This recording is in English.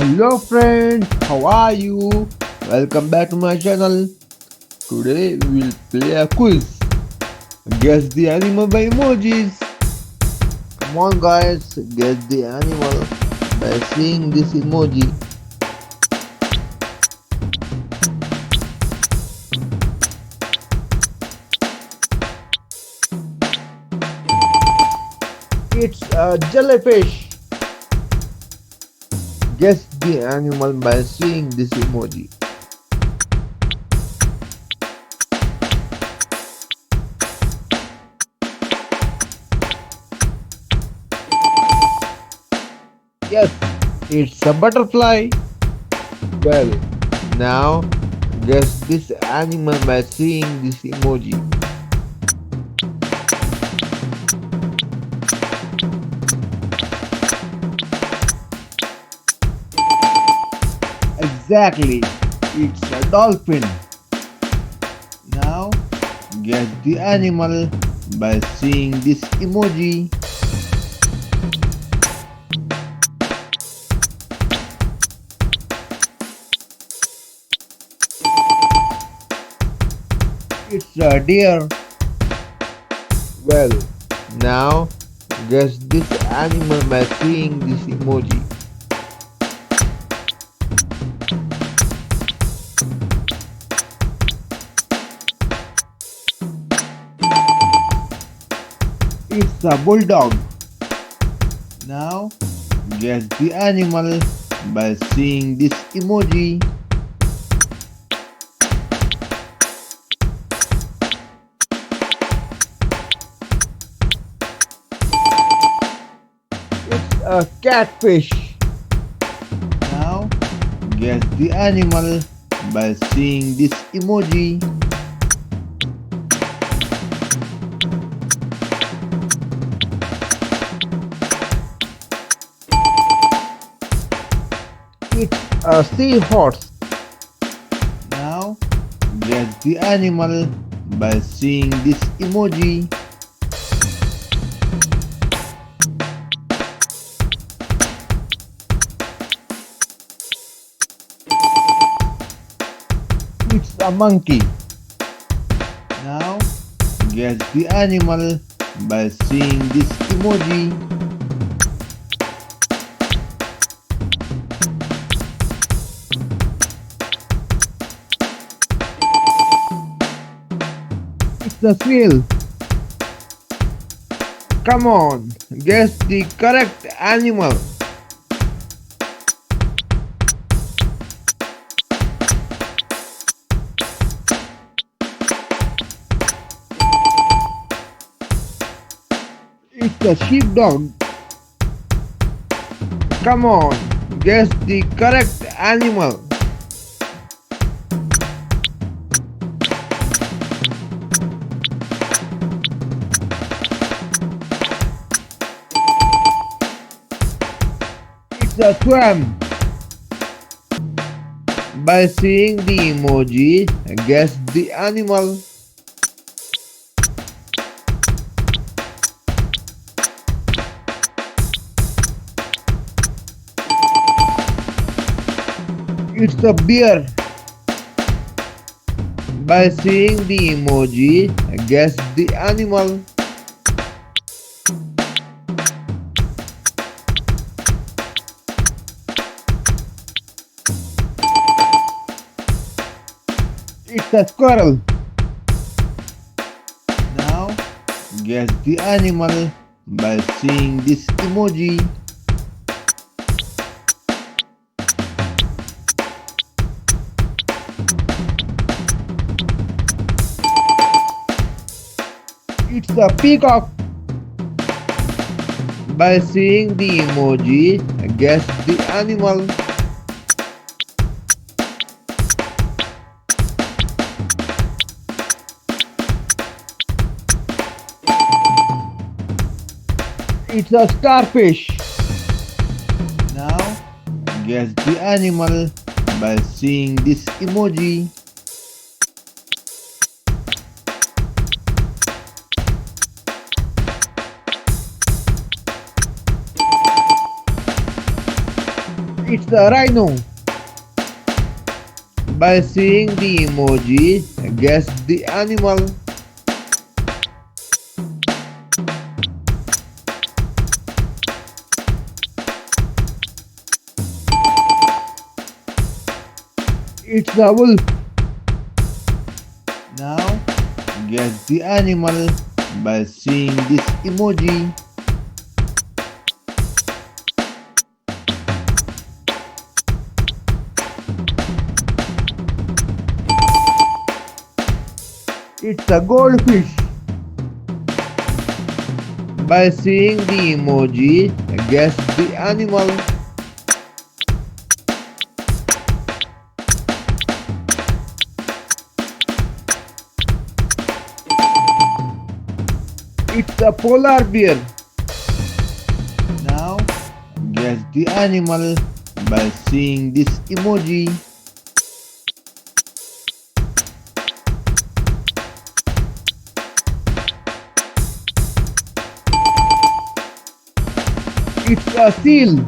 Hello friends, how are you? Welcome back to my channel. Today we will play a quiz. Guess the animal by emojis. Come on guys, guess the animal by seeing this emoji. It's a jellyfish. Guess the animal by seeing this emoji. Yes, it's a butterfly. Well, now guess this animal by seeing this emoji. Exactly, it's a dolphin. Now guess the animal by seeing this emoji. It's a deer. Well, now guess this animal by seeing this emoji. It's a bulldog. Now guess the animal by seeing this emoji. It's a catfish. Now guess the animal by seeing this emoji. It's a seahorse. Now guess the animal by seeing this emoji. It's a monkey. Now guess the animal by seeing this emoji. It's a snail. Come on, guess the correct animal. It's a sheepdog. Come on, guess the correct animal. It's a swan. By seeing the emoji, guess the animal. It's a bear. By seeing the emoji, guess the animal. It's a squirrel. Now, guess the animal by seeing this emoji. It's a peacock. By seeing the emoji, guess the animal. It's a starfish. Now, guess the animal by seeing this emoji. It's a rhino. By seeing the emoji, guess the animal. It's a wolf. Now, guess the animal by seeing this emoji. It's a goldfish. By seeing the emoji, guess the animal. It's a polar bear. Now, guess the animal by seeing this emoji. It's a seal.